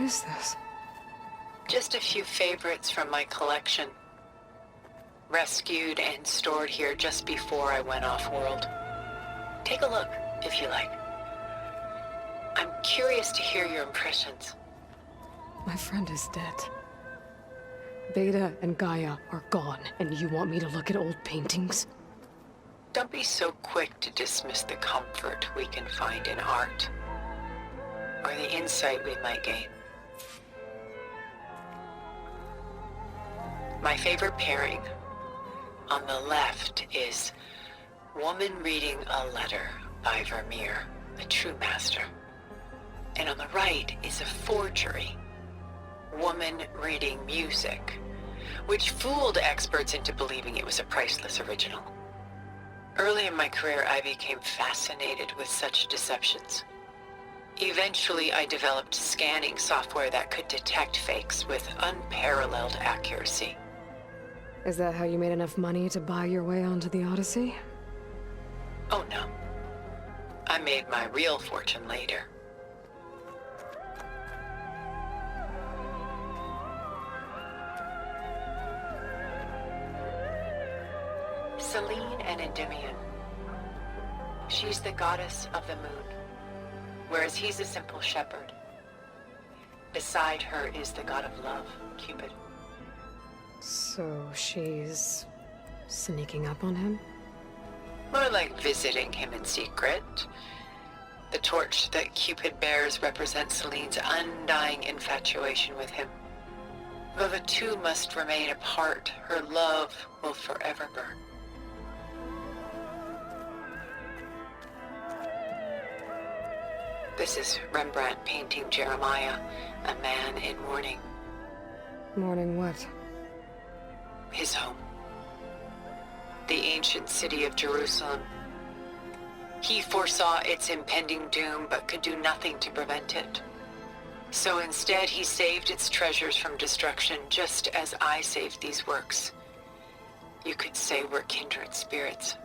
is this? Just a few favorites from my collection. Rescued and stored here just before I went off-world. Take a look, if you like. I'm curious to hear your impressions. My friend is dead. Beta and Gaia are gone, and you want me to look at old paintings? Don't be so quick to dismiss the comfort we can find in art, or the insight we might gain. My favorite pairing on the left is Woman Reading a Letter by Vermeer, a true master. And on the right is a forgery, Woman Reading Music, which fooled experts into believing it was a priceless original. Early in my career, I became fascinated with such deceptions. Eventually, I developed scanning software that could detect fakes with unparalleled accuracy. Is that how you made enough money to buy your way onto the Odyssey? Oh no. I made my real fortune later. Selene and Endymion. She's the goddess of the moon, whereas he's a simple shepherd. Beside her is the god of love, Cupid. So she's sneaking up on him? More like visiting him in secret. The torch that Cupid bears represents Selene's undying infatuation with him. Though the two must remain apart, her love will forever burn. This is Rembrandt painting Jeremiah, a man in mourning. Mourning what? His home. The ancient city of Jerusalem. He foresaw its impending doom, but could do nothing to prevent it. So instead, he saved its treasures from destruction, just as I saved these works. You could say we're kindred spirits.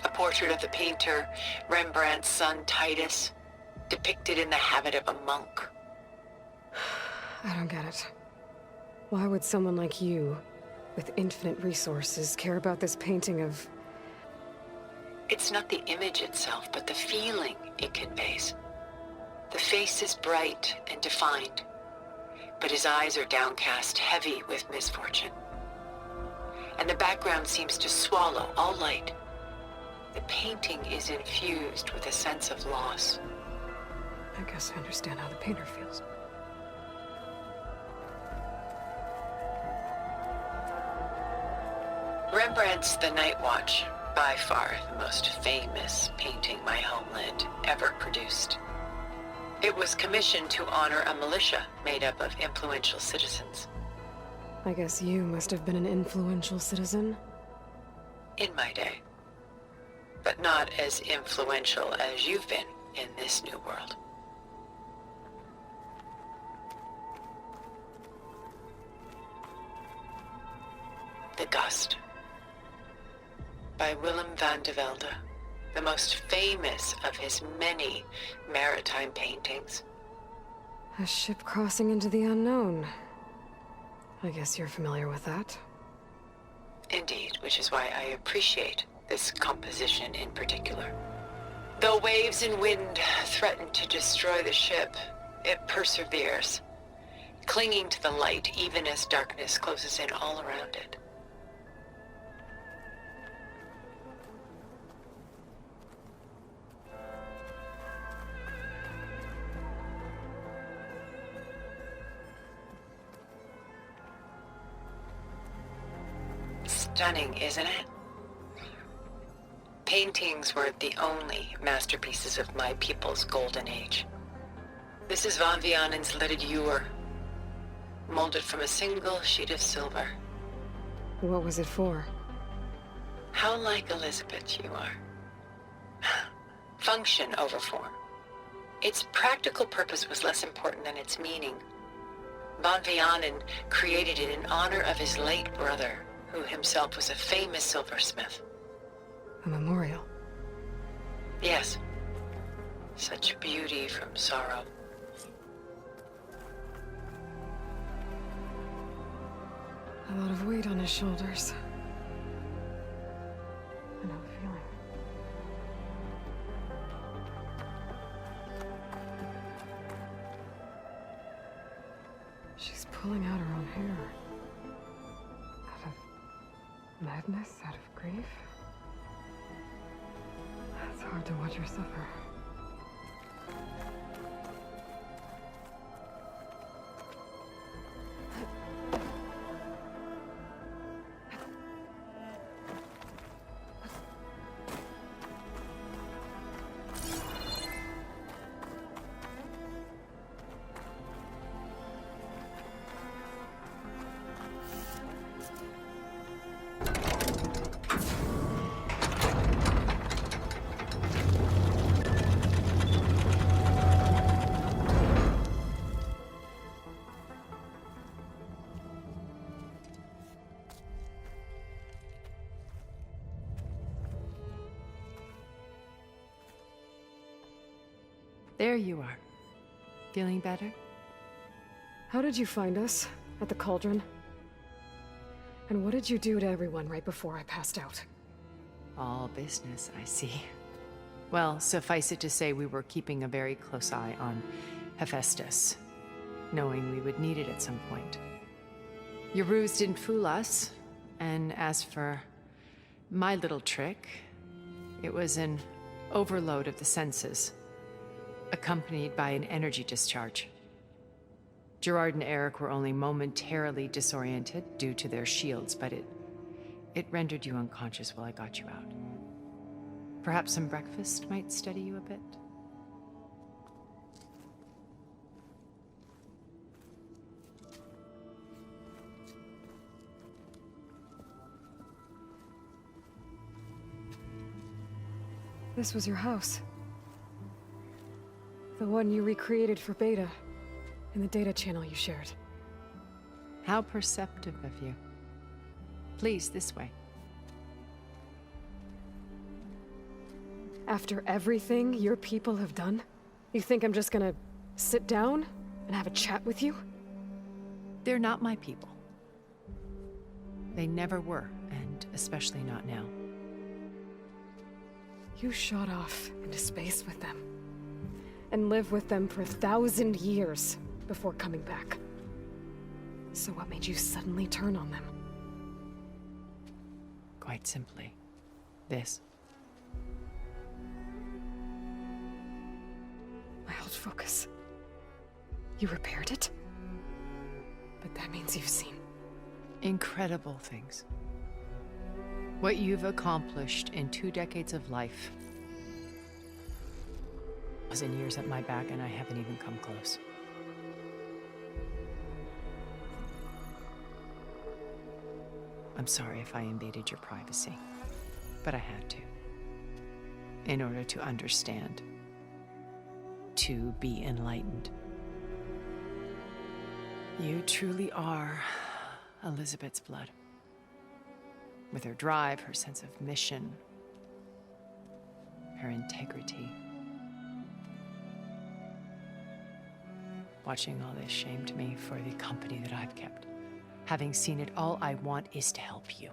A portrait of the painter, Rembrandt's son Titus, depicted in the habit of a monk. I don't get it. Why would someone like you, with infinite resources, care about this painting of... It's not the image itself, but the feeling it conveys. The face is bright and defined, but his eyes are downcast, heavy with misfortune. And the background seems to swallow all light. The painting is infused with a sense of loss. I guess I understand how the painter feels. Rembrandt's The Night Watch, by far the most famous painting my homeland ever produced. It was commissioned to honor a militia made up of influential citizens. I guess you must have been an influential citizen? In my day. But not as influential as you've been in this new world. The Gust, by Willem van de Velde, the most famous of his many maritime paintings. A ship crossing into the unknown. I guess you're familiar with that. Indeed, which is why I appreciate this composition in particular. Though waves and wind threaten to destroy the ship, it perseveres, clinging to the light even as darkness closes in all around it. Stunning, isn't it? Paintings were the only masterpieces of my people's golden age. This is Van Vianen's leaded ewer, molded from a single sheet of silver. What was it for? How like Elizabeth you are. Function over form. Its practical purpose was less important than its meaning. Van Vianen created it in honor of his late brother, who himself was a famous silversmith. A memorial? Yes. Such beauty from sorrow. A lot of weight on his shoulders. I know the feeling. She's pulling out her own hair. Out of madness, out of grief. It's hard to watch her suffer. There you are. Feeling better? How did you find us? At the cauldron? And what did you do to everyone right before I passed out? All business, I see. Well, suffice it to say we were keeping a very close eye on Hephaestus, knowing we would need it at some point. Your ruse didn't fool us, and as for my little trick, it was an overload of the senses, accompanied by an energy discharge. Gerard and Eric were only momentarily disoriented due to their shields, but it rendered you unconscious while I got you out. Perhaps some breakfast might steady you a bit? This was your house. The one you recreated for Beta, in the data channel you shared. How perceptive of you. Please, this way. After everything your people have done, you think I'm just gonna sit down and have a chat with you? They're not my people. They never were, and especially not now. You shot off into space with them, and lived with them for 1,000 years before coming back. So what made you suddenly turn on them? Quite simply, this. My old focus. You repaired it? But that means you've seen Incredible things. What you've accomplished in 2 decades of life was in years at my back, and I haven't even come close. I'm sorry if I invaded your privacy, but I had to. In order to understand. To be enlightened. You truly are Elizabeth's blood. With her drive, her sense of mission, her integrity. Watching all this shamed me for the company that I've kept. Having seen it, all I want is to help you.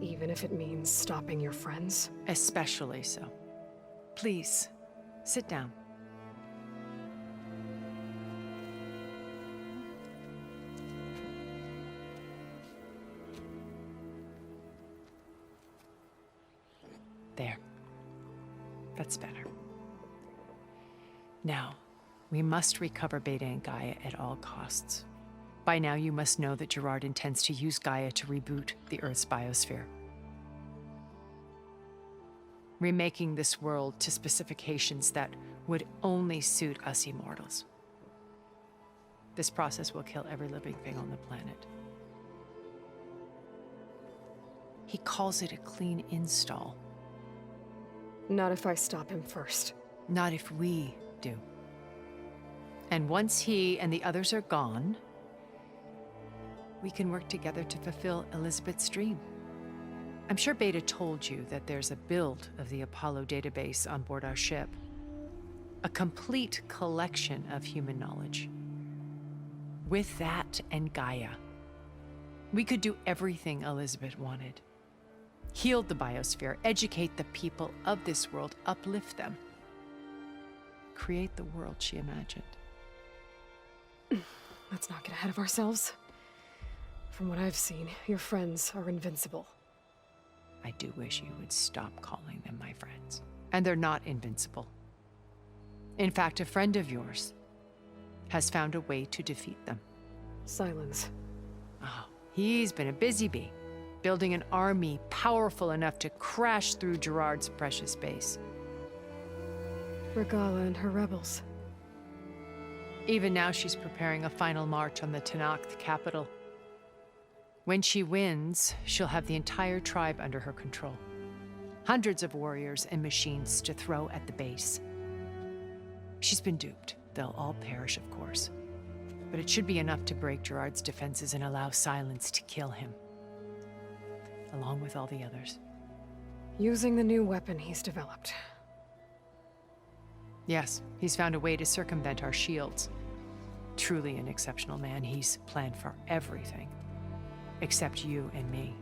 even if it means stopping your friends? Especially so. Please, sit down. There. That's better. Now, we must recover Beta and Gaia at all costs. By now, you must know that Gerard intends to use Gaia to reboot the Earth's biosphere. Remaking this world to specifications that would only suit us immortals. This process will kill every living thing on the planet. He calls it a clean install. Not if I stop him first. Not if we do. And once he and the others are gone, we can work together to fulfill Elizabeth's dream. I'm sure Beta told you that there's a build of the Apollo database on board our ship. A complete collection of human knowledge. With that and Gaia, we could do everything Elizabeth wanted. Heal the biosphere, educate the people of this world, uplift them. Create the world she imagined. Let's not get ahead of ourselves. From what I've seen, your friends are invincible. I do wish you would stop calling them my friends. And they're not invincible. In fact, a friend of yours has found a way to defeat them. Sylens. Oh, he's been a busy bee, building an army powerful enough to crash through Gerard's precious base. Regalla and her rebels. Even now, she's preparing a final march on the Tenakth capital. When she wins, she'll have the entire tribe under her control. Hundreds of warriors and machines to throw at the base. She's been duped. They'll all perish, of course. But it should be enough to break Gerard's defenses and allow Sylens to kill him. Along with all the others. Using the new weapon he's developed. Yes, he's found a way to circumvent our shields. Truly an exceptional man. He's planned for everything. Except you and me.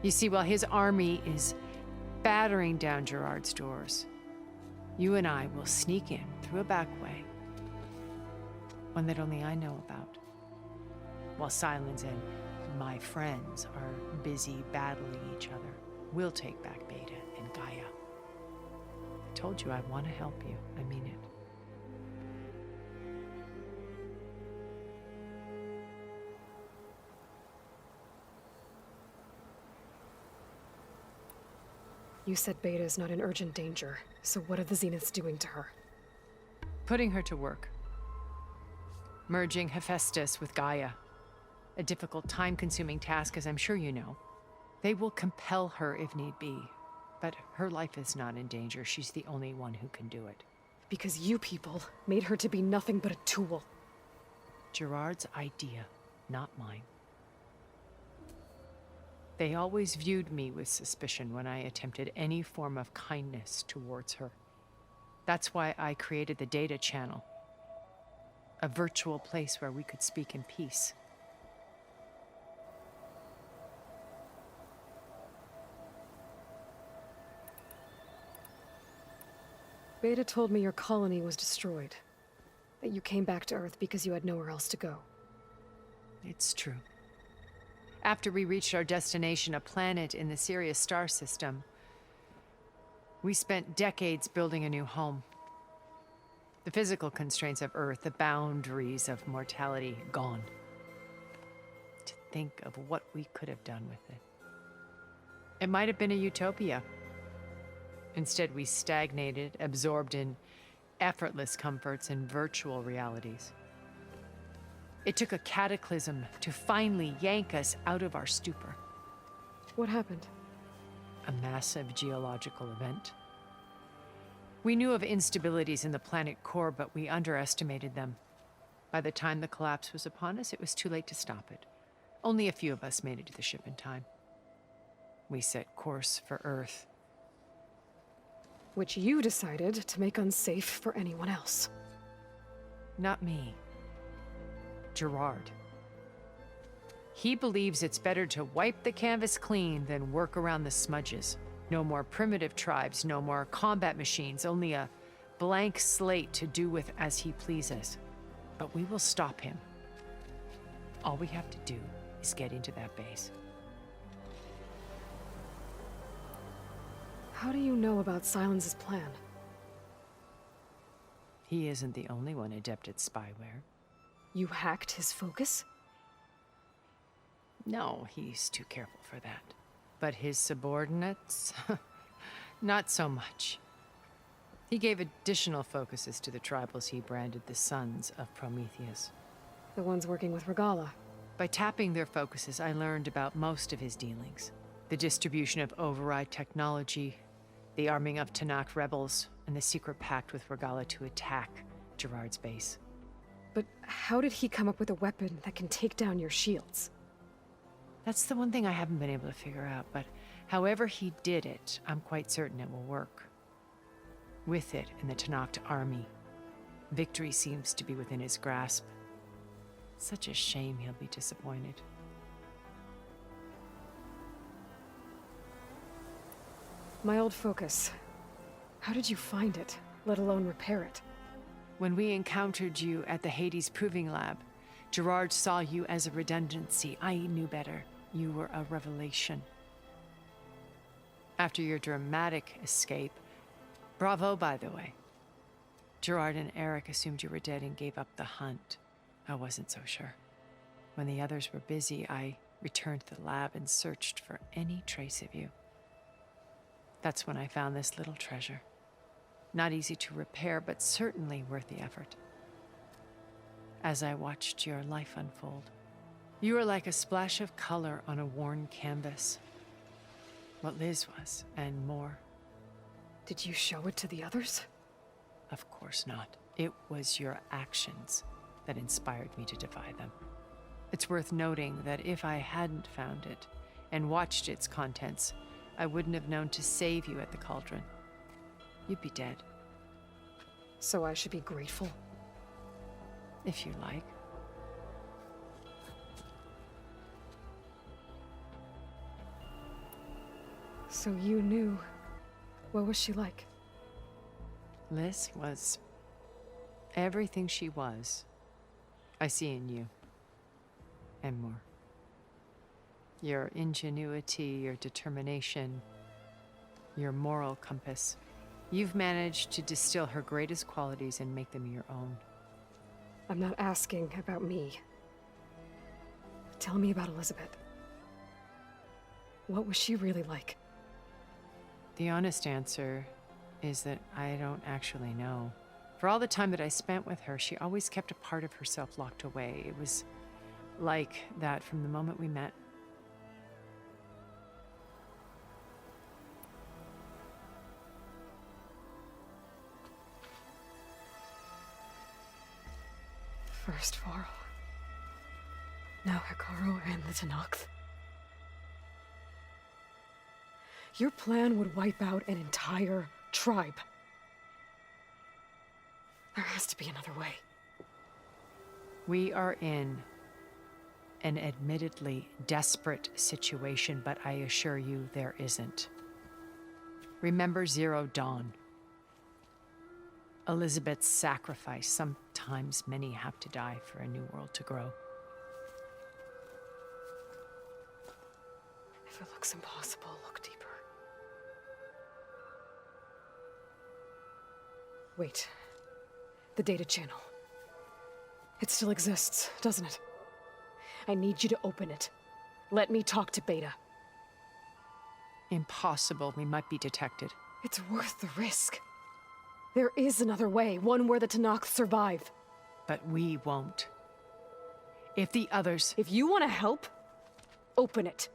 You see, while his army is battering down Gerard's doors, you and I will sneak in through a back way. One that only I know about. While Sylens and my friends are busy battling each other, we'll take back Beta and Gaia. I told you I want to help you. I mean it. You said Beta is not in urgent danger, so what are the Zeniths doing to her? Putting her to work. Merging Hephaestus with Gaia. A difficult, time-consuming task, as I'm sure you know. They will compel her if need be, but her life is not in danger. She's the only one who can do it. Because you people made her to be nothing but a tool. Gerard's idea, not mine. They always viewed me with suspicion when I attempted any form of kindness towards her. That's why I created the data channel. A virtual place where we could speak in peace. Beta told me your colony was destroyed. That you came back to Earth because you had nowhere else to go. It's true. After we reached our destination, a planet in the Sirius star system, we spent decades building a new home. The physical constraints of Earth, the boundaries of mortality, gone. To think of what we could have done with it. It might have been a utopia. Instead, we stagnated, absorbed in effortless comforts and virtual realities. It took a cataclysm to finally yank us out of our stupor. What happened? A massive geological event. We knew of instabilities in the planet core, but we underestimated them. By the time the collapse was upon us, it was too late to stop it. Only a few of us made it to the ship in time. We set course for Earth. Which you decided to make unsafe for anyone else. Not me. Gerard. He believes it's better to wipe the canvas clean than work around the smudges. No more primitive tribes, no more combat machines, only a blank slate to do with as he pleases. But we will stop him. All we have to do is get into that base. How do you know about Sylens' plan? He isn't the only one adept at spyware. You hacked his focus? No, he's too careful for that. But his subordinates? Not so much. He gave additional focuses to the tribals he branded the Sons of Prometheus. The ones working with Regalla. By tapping their focuses, I learned about most of his dealings. The distribution of override technology, the arming of Tenakth rebels, and the secret pact with Regalla to attack Gerard's base. But how did he come up with a weapon that can take down your shields? That's the one thing I haven't been able to figure out, but however he did it, I'm quite certain it will work. with it in the Tenakth army. Victory seems to be within his grasp. Such a shame he'll be disappointed. My old focus. How did you find it, let alone repair it? When we encountered you at the Hades Proving Lab, Gerard saw you as a redundancy. I knew better. You were a revelation. After your dramatic escape, bravo, by the way. Gerard and Eric assumed you were dead and gave up the hunt. I wasn't so sure. When the others were busy, I returned to the lab and searched for any trace of you. That's when I found this little treasure. Not easy to repair, but certainly worth the effort. As I watched your life unfold, you were like a splash of color on a worn canvas. What Liz was, and more. Did you show it to the others? Of course not. It was your actions that inspired me to defy them. It's worth noting that if I hadn't found it and watched its contents, I wouldn't have known to save you at the cauldron. You'd be dead. So I should be grateful? If you like. So you knew. What was she like? Liz was everything she was. I see in you. And more. Your ingenuity, your determination, your moral compass. You've managed to distill her greatest qualities and make them your own. I'm not asking about me. Tell me about Elizabeth. What was she really like? The honest answer is that I don't actually know. For all the time that I spent with her, she always kept a part of herself locked away. It was like that from the moment we met. First Varl. Now Hikaru and the Tenakth. Your plan would wipe out an entire tribe. There has to be another way. We are in an admittedly desperate situation, but I assure you there isn't. Remember Zero Dawn. Elizabeth's sacrifice. Sometimes many have to die for a new world to grow. If it looks impossible, look deeper. Wait. The data channel. It still exists, doesn't it? I need you to open it. Let me talk to Beta. Impossible. We might be detected. It's worth the risk. There is another way, one where the Tenakth survive. But we won't. If the others... If you want to help, open it.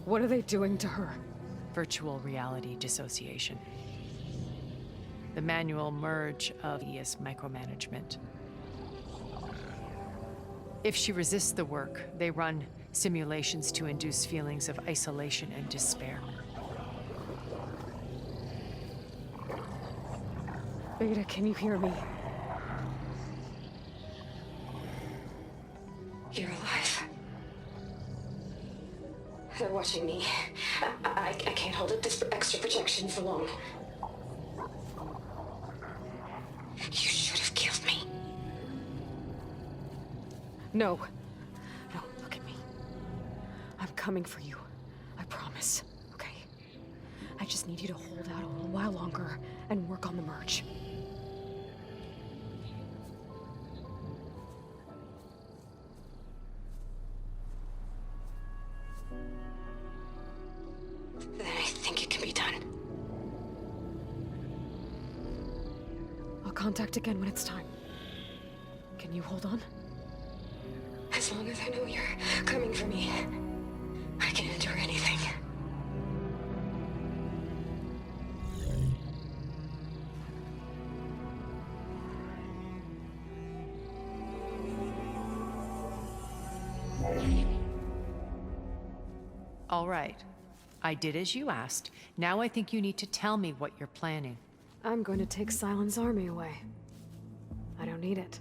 What are they doing to her? Virtual reality dissociation. The manual merge of tedious micromanagement. If she resists the work, they run simulations to induce feelings of isolation and despair. Beta, can you hear me? You're alive. They're watching me. I can't hold up this extra protection for long. You should have killed me. No. No, look at me. I'm coming for you. I promise, okay? I just need you to hold out a little while longer and work on the merge. contact again when it's time. Can you hold on? As long as I know you're coming for me, I can endure anything. All right. I did as you asked. Now I think you need to tell me what you're planning. I'm going to take Sylens' army away. I don't need it.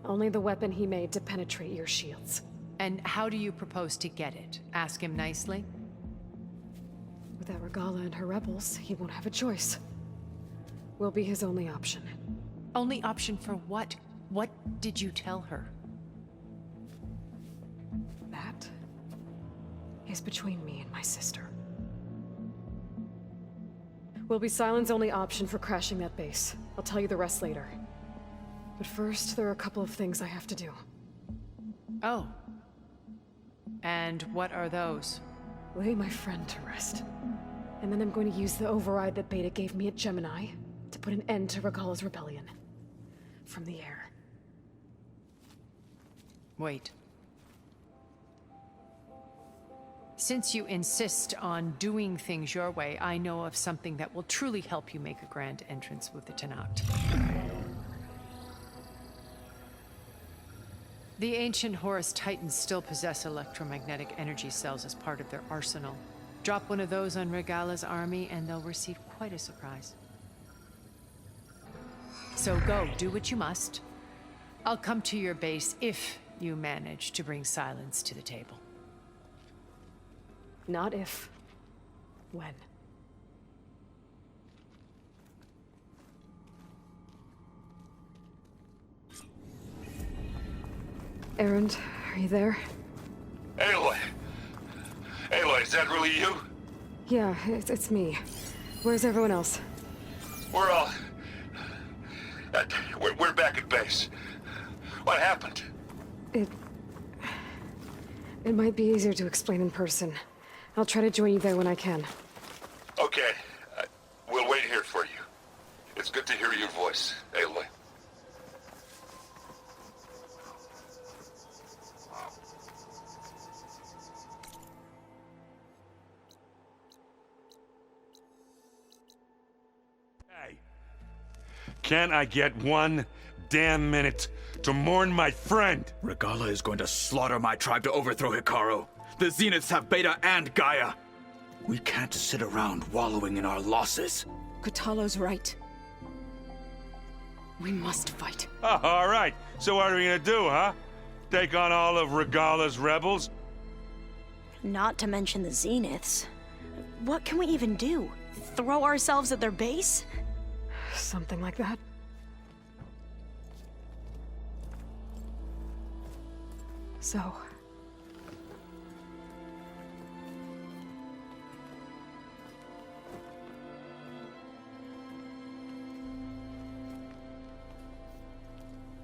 Only the weapon he made to penetrate your shields. And how do you propose to get it? Ask him nicely? Without Regalla and her rebels, he won't have a choice. We'll be his only option. Only option for what? What did you tell her? That is between me and my sister. Will be Sylens' only option for crashing that base. I'll tell you the rest later. But first, there are a couple of things I have to do. Oh. And what are those? Lay my friend to rest. And then I'm going to use the override that Beta gave me at Gemini to put an end to Regalla's rebellion. From the air. Wait. Since you insist on doing things your way, I know of something that will truly help you make a grand entrance with the Tenakt. The ancient Horus Titans still possess electromagnetic energy cells as part of their arsenal. Drop one of those on Regalla's army and they'll receive quite a surprise. So go, do what you must. I'll come to your base if you manage to bring Sylens to the table. Not if. When. Erend, are you there? Aloy! Aloy, is that really you? Yeah, it's me. Where's everyone else? We're all... we're back at base. What happened? It might be easier to explain in person. I'll try to join you there when I can. Okay. We'll wait here for you. It's good to hear your voice, Aloy. Hey. Can I get one damn minute to mourn my friend? Regalla is going to slaughter my tribe to overthrow Hikaru. The Zeniths have Beta and Gaia. We can't sit around wallowing in our losses. Kotallo's right. We must fight. Oh, all right. So what are we gonna do, huh? Take on all of Regalla's rebels? Not to mention the Zeniths. What can we even do? Throw ourselves at their base? Something like that. So...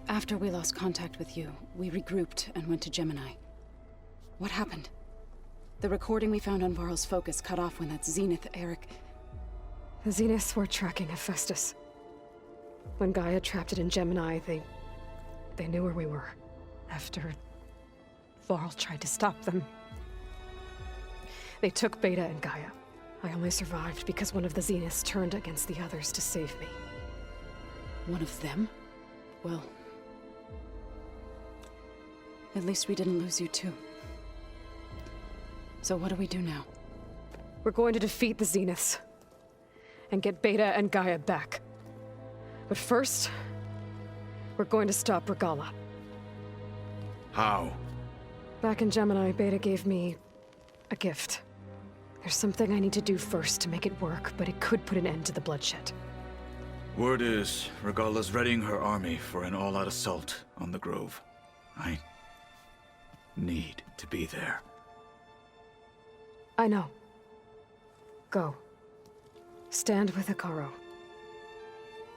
After we lost contact with you, we regrouped and went to Gemini. What happened? The recording we found on Varl's focus cut off when that Zenith Eric... The Zeniths were tracking Hephaestus. When Gaia trapped it in Gemini, they knew where we were. After Varl tried to stop them. They took Beta and Gaia. I only survived because one of the Zeniths turned against the others to save me. One of them? Well... at least we didn't lose you too. So what do we do now? We're going to defeat the Zeniths. And get Beta and Gaia back. But first, we're going to stop Regalla. How? Back in Gemini, Beta gave me a gift. There's something I need to do first to make it work, but it could put an end to the bloodshed. Word is, Regalla's readying her army for an all-out assault on the Grove. I need to be there. I know. Go. Stand with Hikaru.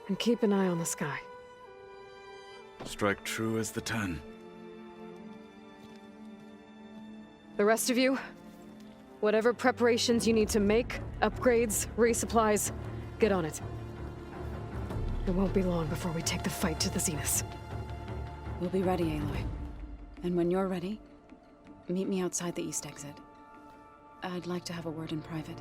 And keep an eye on the sky. Strike true as the 10. The rest of you, whatever preparations you need to make, upgrades, resupplies, get on it. It won't be long before we take the fight to the Zeniths. We'll be ready, Aloy. And when you're ready, meet me outside the east exit. I'd like to have a word in private.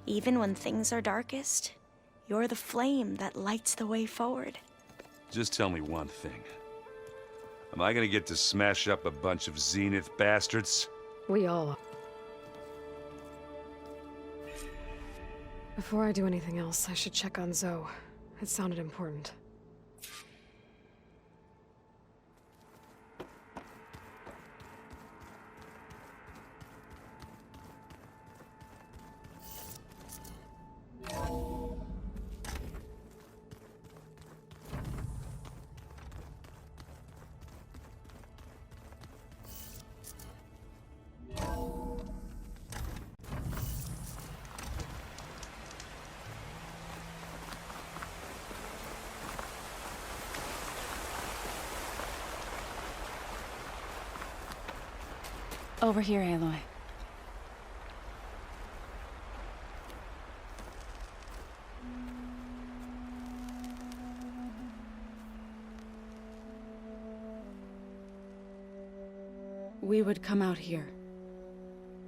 Even when things are darkest, you're the flame that lights the way forward. Just tell me one thing. Am I gonna get to smash up a bunch of Zenith bastards? We all are. Before I do anything else, I should check on Zoe. It sounded important. Over here, Aloy. We would come out here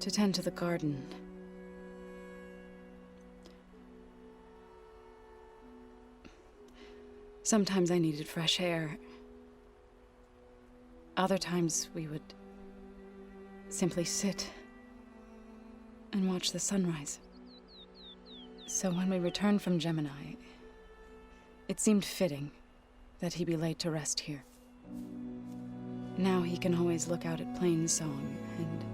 to tend to the garden. Sometimes I needed fresh air. Other times we would simply sit and watch the sunrise. So when we returned from Gemini, it seemed fitting that he be laid to rest here. Now he can always look out at Plainsong and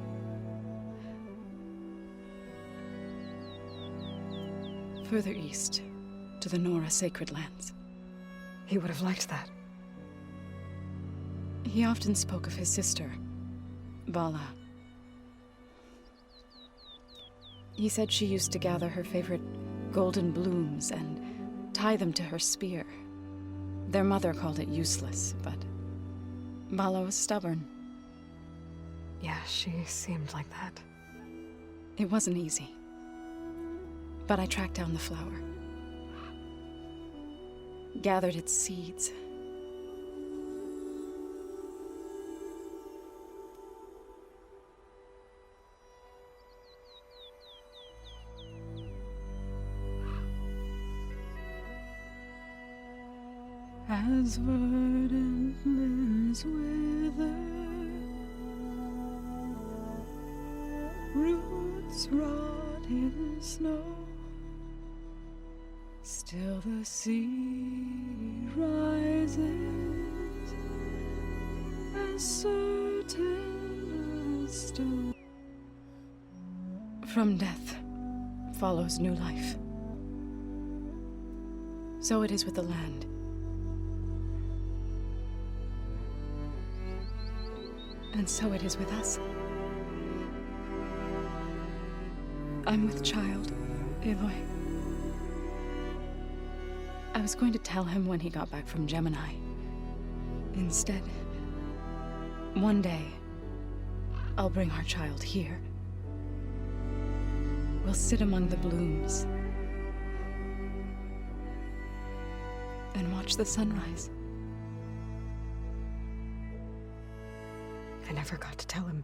further east to the Nora Sacred Lands. He would have liked that. He often spoke of his sister, Vala. He said she used to gather her favorite golden blooms and tie them to her spear. Their mother called it useless, but Vala was stubborn. Yeah, she seemed like that. It wasn't easy. But I tracked down the flower. Gathered its seeds. As verdant limbs wither, roots rot in snow, still the sea rises, as certain as stone. From death follows new life. So it is with the land. And so it is with us. I'm with child, Aloy. I was going to tell him when he got back from Gemini. Instead, one day, I'll bring our child here. We'll sit among the blooms and watch the sunrise. I never got to tell him.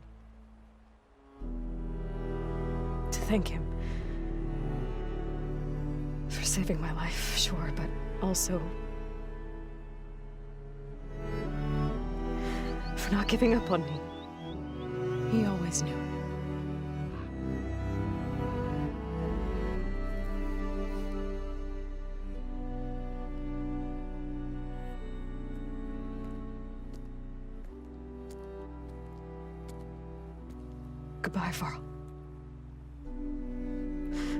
To thank him. For saving my life, sure, but also for not giving up on me. He always knew. Goodbye, Varl.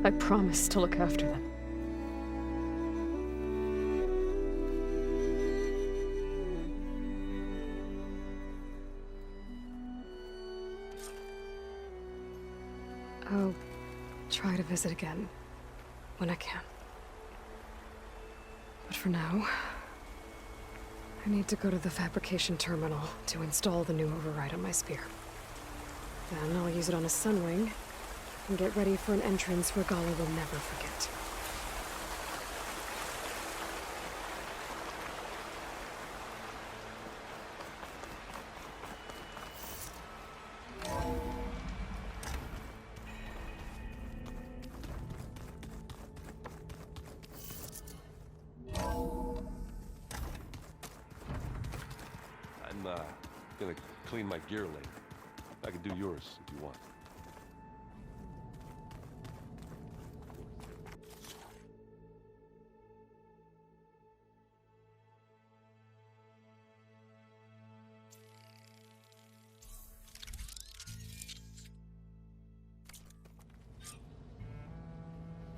I promise to look after them. I'll try to visit again when I can. But for now, I need to go to the fabrication terminal to install the new override on my spear. Then I'll use it on a Sunwing And get ready for an entrance Regalla will never forget. I'm gonna clean my gear later. I can do yours if you want.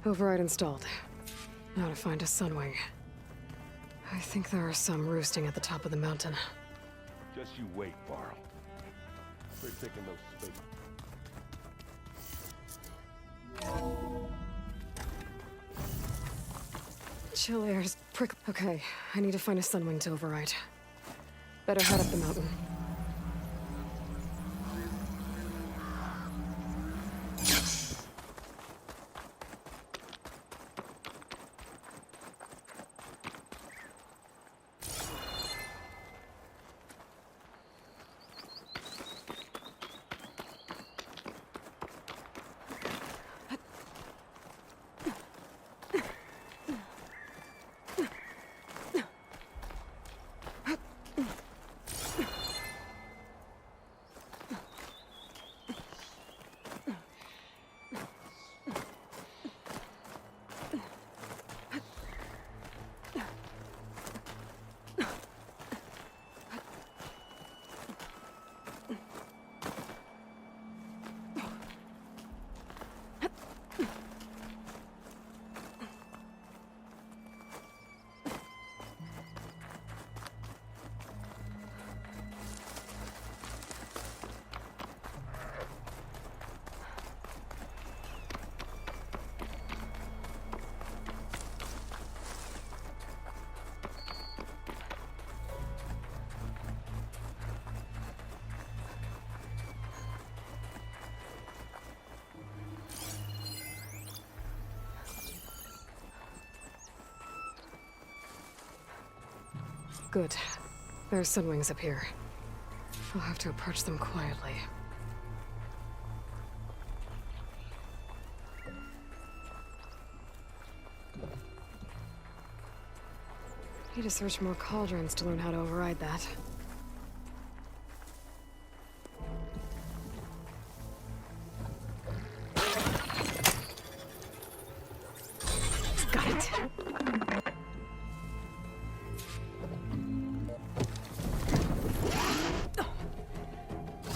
Override installed. Now to find a sunwing. I think there are some roosting at the top of the mountain. Just you wait, Varl. We're taking those space. Chill air's prick. Okay, I need to find a sunwing to override. Better head up the mountain. Good. There are sunwings up here. I'll have to approach them quietly. Need to search more cauldrons to learn how to override that. Got it.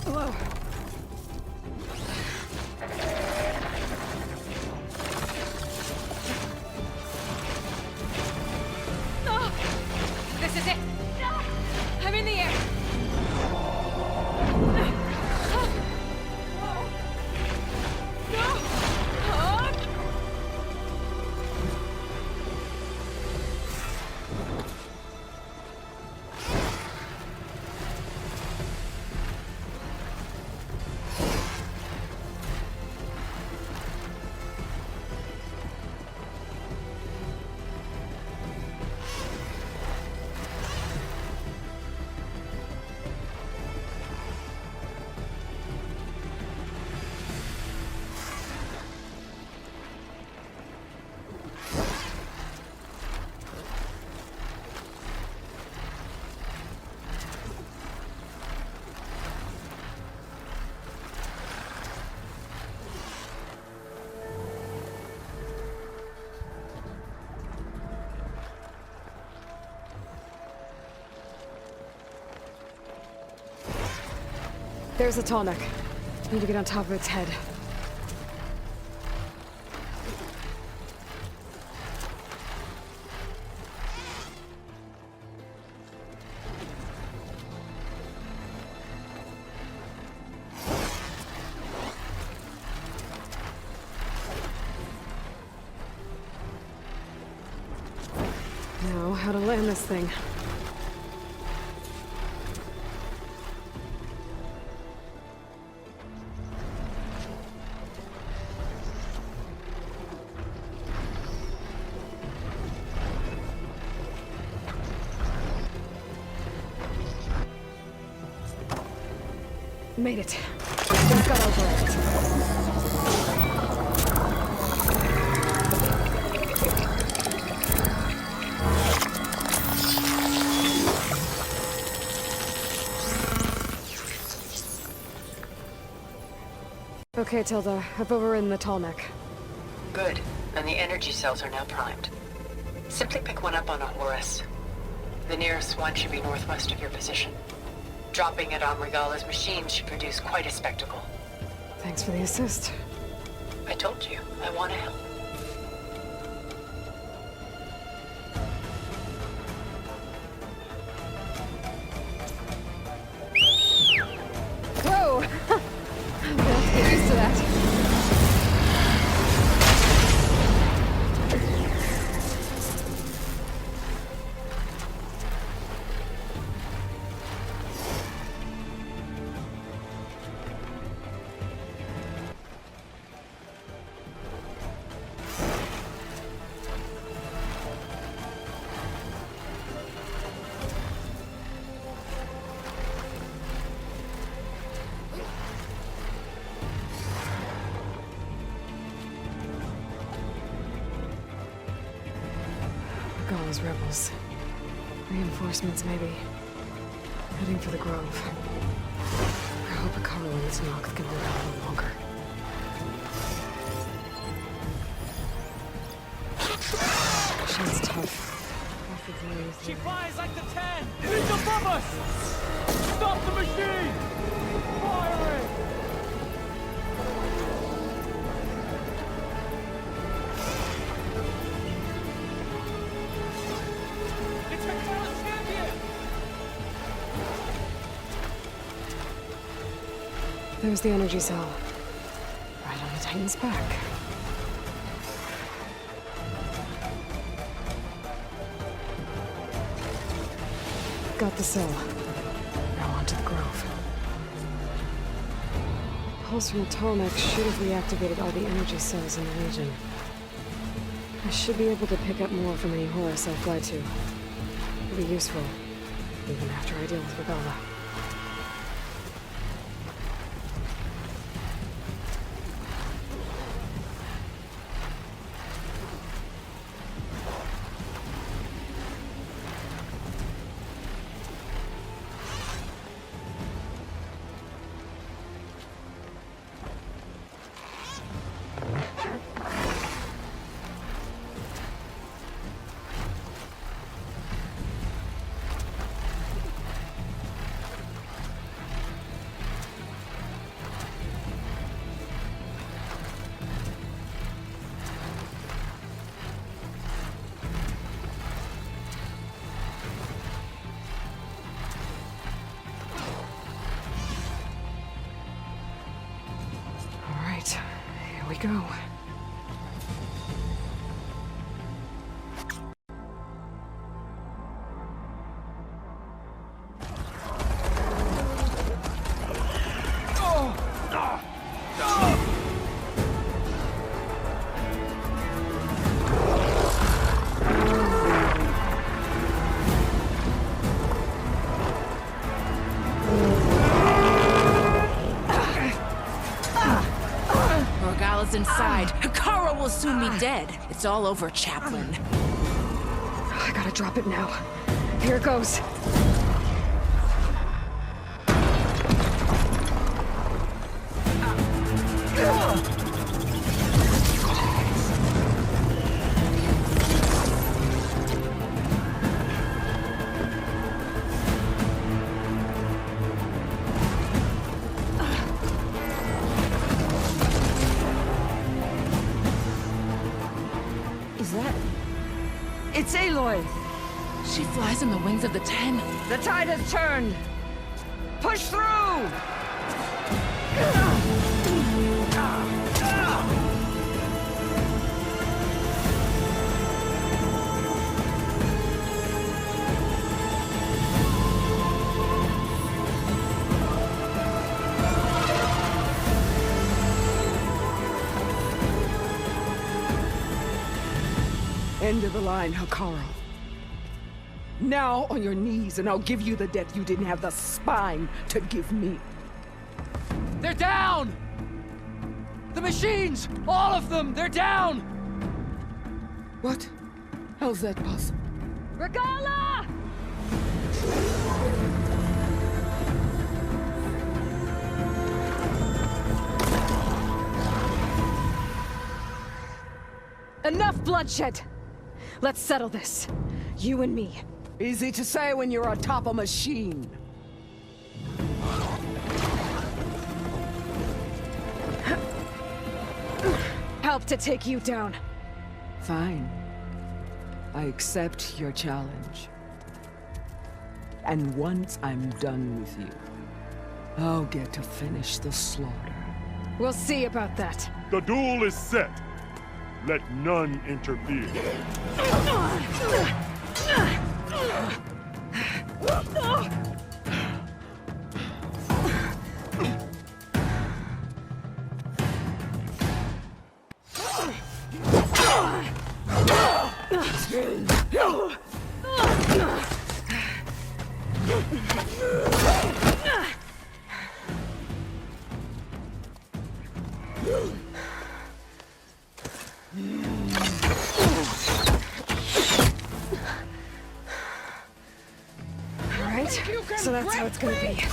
Hello. No! This is it! No! I'm in the air! No! There's a tall neck. Need to get on top of its head. Now, how to land this thing. Made it. Just got over it. Okay, Tilda. I've overridden the tall neck. Good. And the energy cells are now primed. Simply pick one up on a Horus. The nearest one should be northwest of your position. Dropping it on Regalla's machine should produce quite a spectacle. Thanks for the assist. I told you, I want to help. Whoa! I'm gonna have to get used to that. Regalla's rebels. Reinforcements, maybe. Heading for the Grove. I hope a Carl and this knock can live out a little longer. She's tough. She fires like the 10! It's above us! Stop the machine! Fire it! It's Regalla's champion! There's the energy cell. Right on the Titan's back. Got the cell. Now on to the Grove. Pulse from the Tallneck should have reactivated all the energy cells in the region. I should be able to pick up more from any Horus I fly to. It'll be useful, even after I deal with Regalla. Here we go. Inside. Kara will soon be dead. It's all over, Chaplain. I gotta drop it now. Here it goes. It's Aloy! She flies on the wings of the 10. The tide has turned! Push through! End of the line, Hakaro. Now on your knees, and I'll give you the death you didn't have the spine to give me. They're down! The machines! All of them! They're down! What? How's that possible? Regalla! Enough bloodshed! Let's settle this. You and me. Easy to say when you're atop a machine. Help to take you down. Fine. I accept your challenge. And once I'm done with you, I'll get to finish the slaughter. We'll see about that. The duel is set. Let none interfere. Alright, so that's how it's gonna be.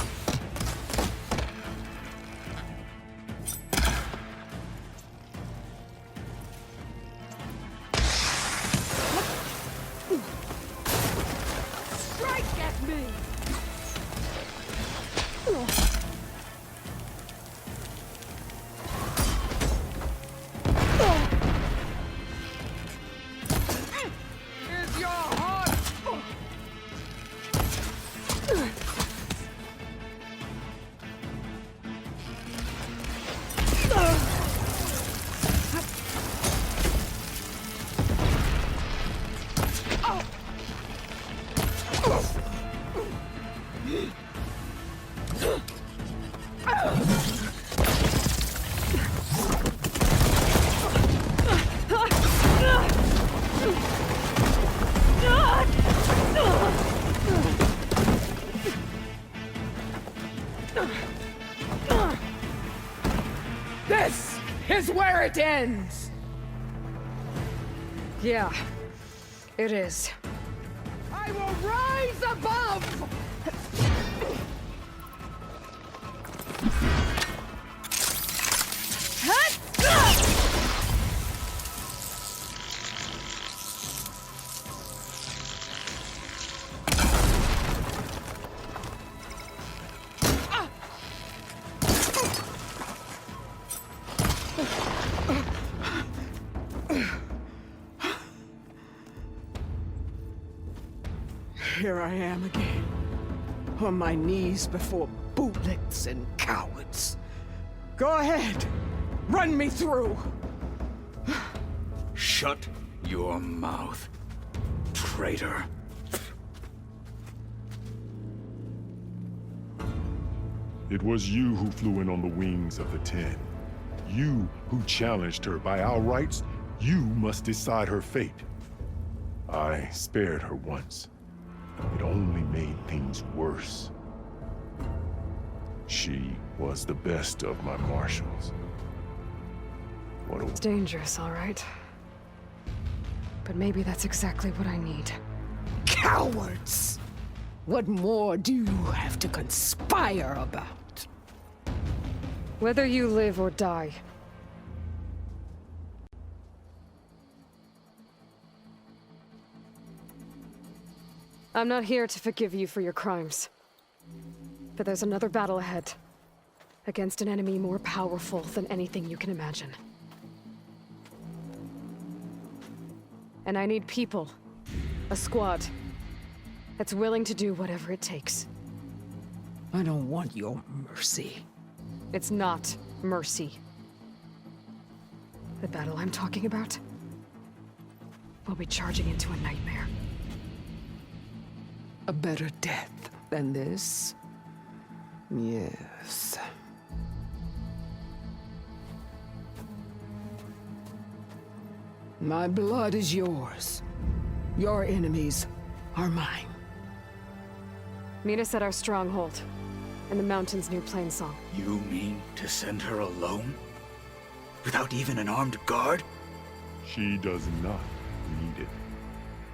Strike at me! Here's your heart! This is where it ends! Yeah, it is. I will rise above! Here I am again, on my knees before bootlicks and cowards. Go ahead, run me through. Shut your mouth, traitor. It was you who flew in on the wings of the 10. You who challenged her. By our rights, you must decide her fate. I spared her once. It only made things worse. She was the best of my marshals. It's dangerous, all right. But maybe that's exactly what I need. Cowards! What more do you have to conspire about? Whether you live or die. I'm not here to forgive you for your crimes. But there's another battle ahead. Against an enemy more powerful than anything you can imagine. And I need people. A squad. That's willing to do whatever it takes. I don't want your mercy. It's not mercy. The battle I'm talking about will be charging into a nightmare. A better death than this? Yes. My blood is yours. Your enemies are mine. Meet us at our stronghold. and the mountains near Plainsong. You mean to send her alone? Without even an armed guard? She does not need it.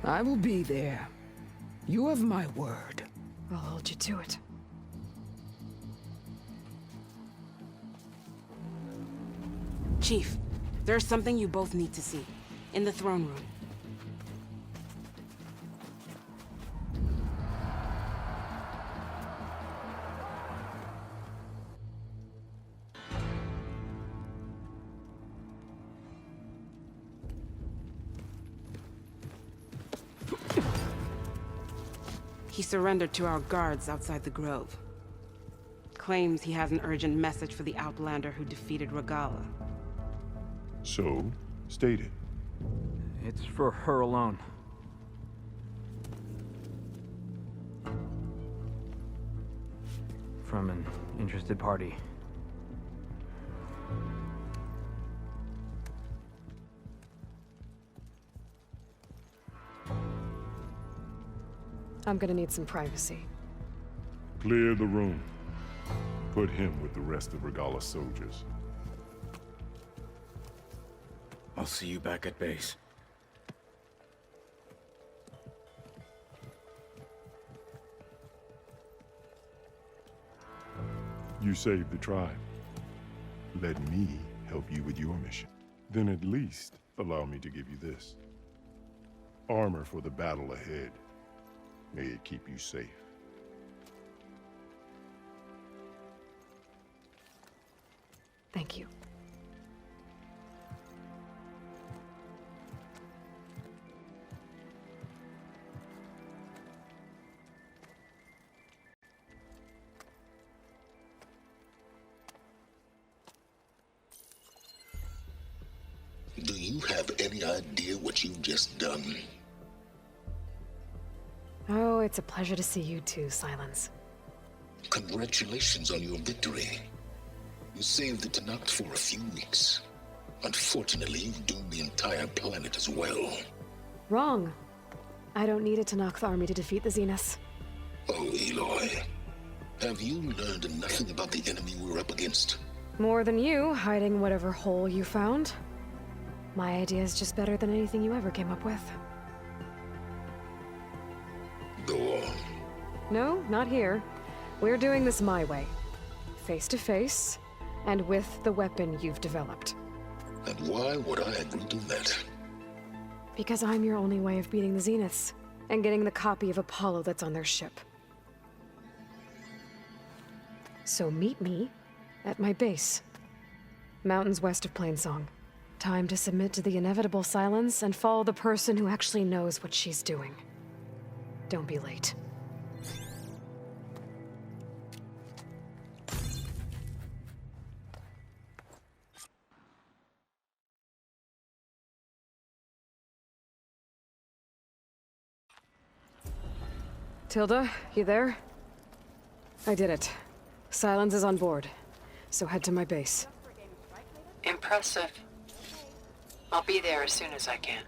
I will be there. You have my word. I'll hold you to it. Chief, there's something you both need to see. In the throne room. He surrendered to our guards outside the grove. Claims he has an urgent message for the Outlander who defeated Regalla. So, state it. It's for her alone. From an interested party. I'm gonna need some privacy. Clear the room. Put him with the rest of Regalla's soldiers. I'll see you back at base. You saved the tribe. Let me help you with your mission. Then at least allow me to give you this. Armor for the battle ahead. May it keep you safe. Thank you. Do you have any idea what you've just done? Oh, it's a pleasure to see you too, Sylens. Congratulations on your victory. You saved the Tenakth for a few weeks. Unfortunately, you've doomed the entire planet as well. Wrong. I don't need a Tenakth army to defeat the Zeniths. Oh, Aloy. Have you learned nothing about the enemy we're up against? More than you, hiding whatever hole you found. My idea is just better than anything you ever came up with. Go on. No, not here. We're doing this my way. Face to face, and with the weapon you've developed. And why would I agree to that? Because I'm your only way of beating the Zeniths, and getting the copy of Apollo that's on their ship. So meet me at my base. Mountains west of Plainsong. Time to submit to the inevitable Sylens and follow the person who actually knows what she's doing. Don't be late. Tilda, you there? I did it. Sylens is on board, so head to my base. Impressive. I'll be there as soon as I can.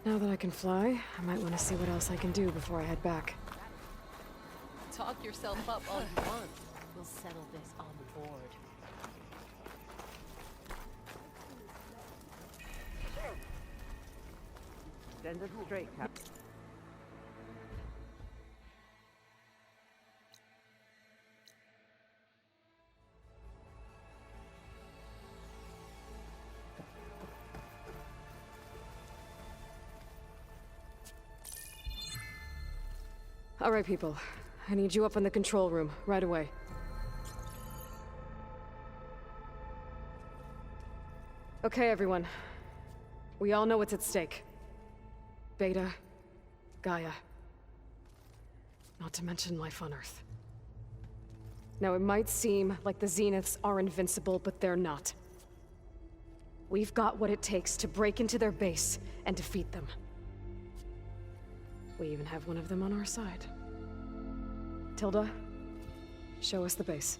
Now that I can fly, I might want to see what else I can do before I head back. Talk yourself up all you want. We'll settle this on the board. Send it straight, Captain. All right, people. I need you up in the control room, right away. Okay, everyone. We all know what's at stake. Beta, Gaia. Not to mention life on Earth. Now, it might seem like the Zeniths are invincible, but they're not. We've got what it takes to break into their base and defeat them. We even have one of them on our side. Tilda, show us the base.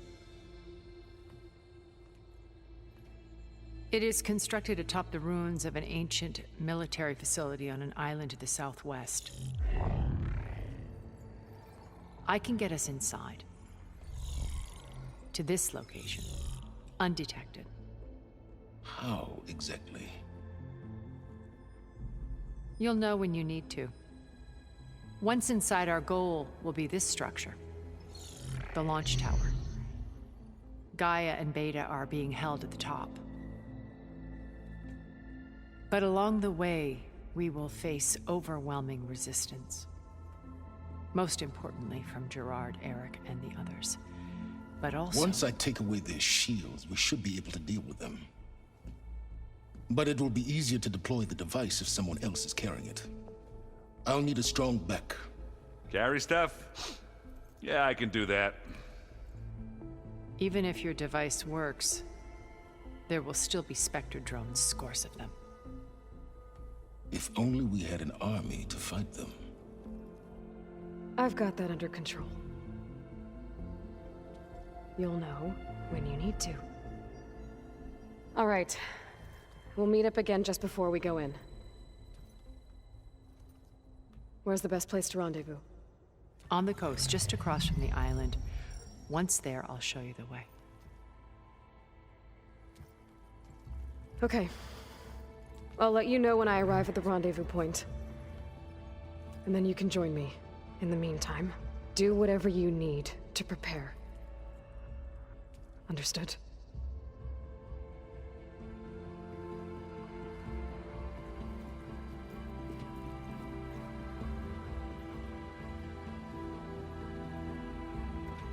It is constructed atop the ruins of an ancient military facility on an island to the southwest. I can get us inside. To this location. Undetected. How exactly? You'll know when you need to. Once inside, our goal will be this structure. The launch tower. Gaia and Beta are being held at the top. But along the way, we will face overwhelming resistance. Most importantly from Gerard, Eric, and the others. But also... Once I take away their shields, we should be able to deal with them. But it will be easier to deploy the device if someone else is carrying it. I'll need a strong back. Carry stuff? Yeah, I can do that. Even if your device works, there will still be Spectre drones, scores of them. If only we had an army to fight them. I've got that under control. You'll know when you need to. All right. We'll meet up again just before we go in. Where's the best place to rendezvous? On the coast, just across from the island. Once there, I'll show you the way. Okay. I'll let you know when I arrive at the rendezvous point. And then you can join me. In the meantime, do whatever you need to prepare. Understood?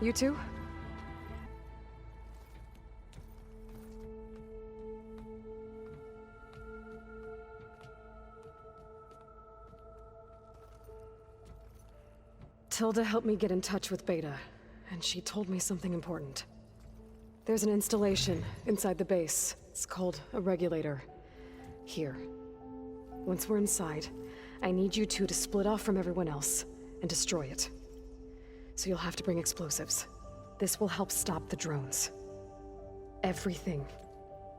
You too? Tilda helped me get in touch with Beta, and she told me something important. There's an installation inside the base. It's called a regulator. Here. Once we're inside, I need you two to split off from everyone else and destroy it. So you'll have to bring explosives. This will help stop the drones. Everything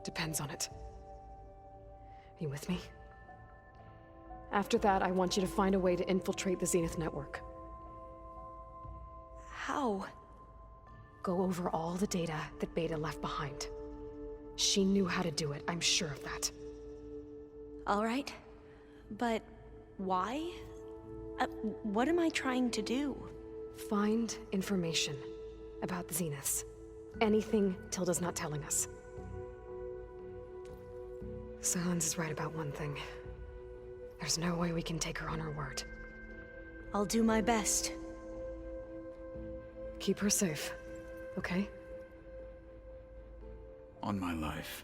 depends on it. Are you with me? After that, I want you to find a way to infiltrate the Zenith network. How? Go over all the data that Beta left behind. She knew how to do it, I'm sure of that. All right. But why? What am I trying to do? Find information about the Zeniths. Anything Tilda's not telling us. Sylens is right about one thing. There's no way we can take her on her word. I'll do my best. Keep her safe, okay? On my life.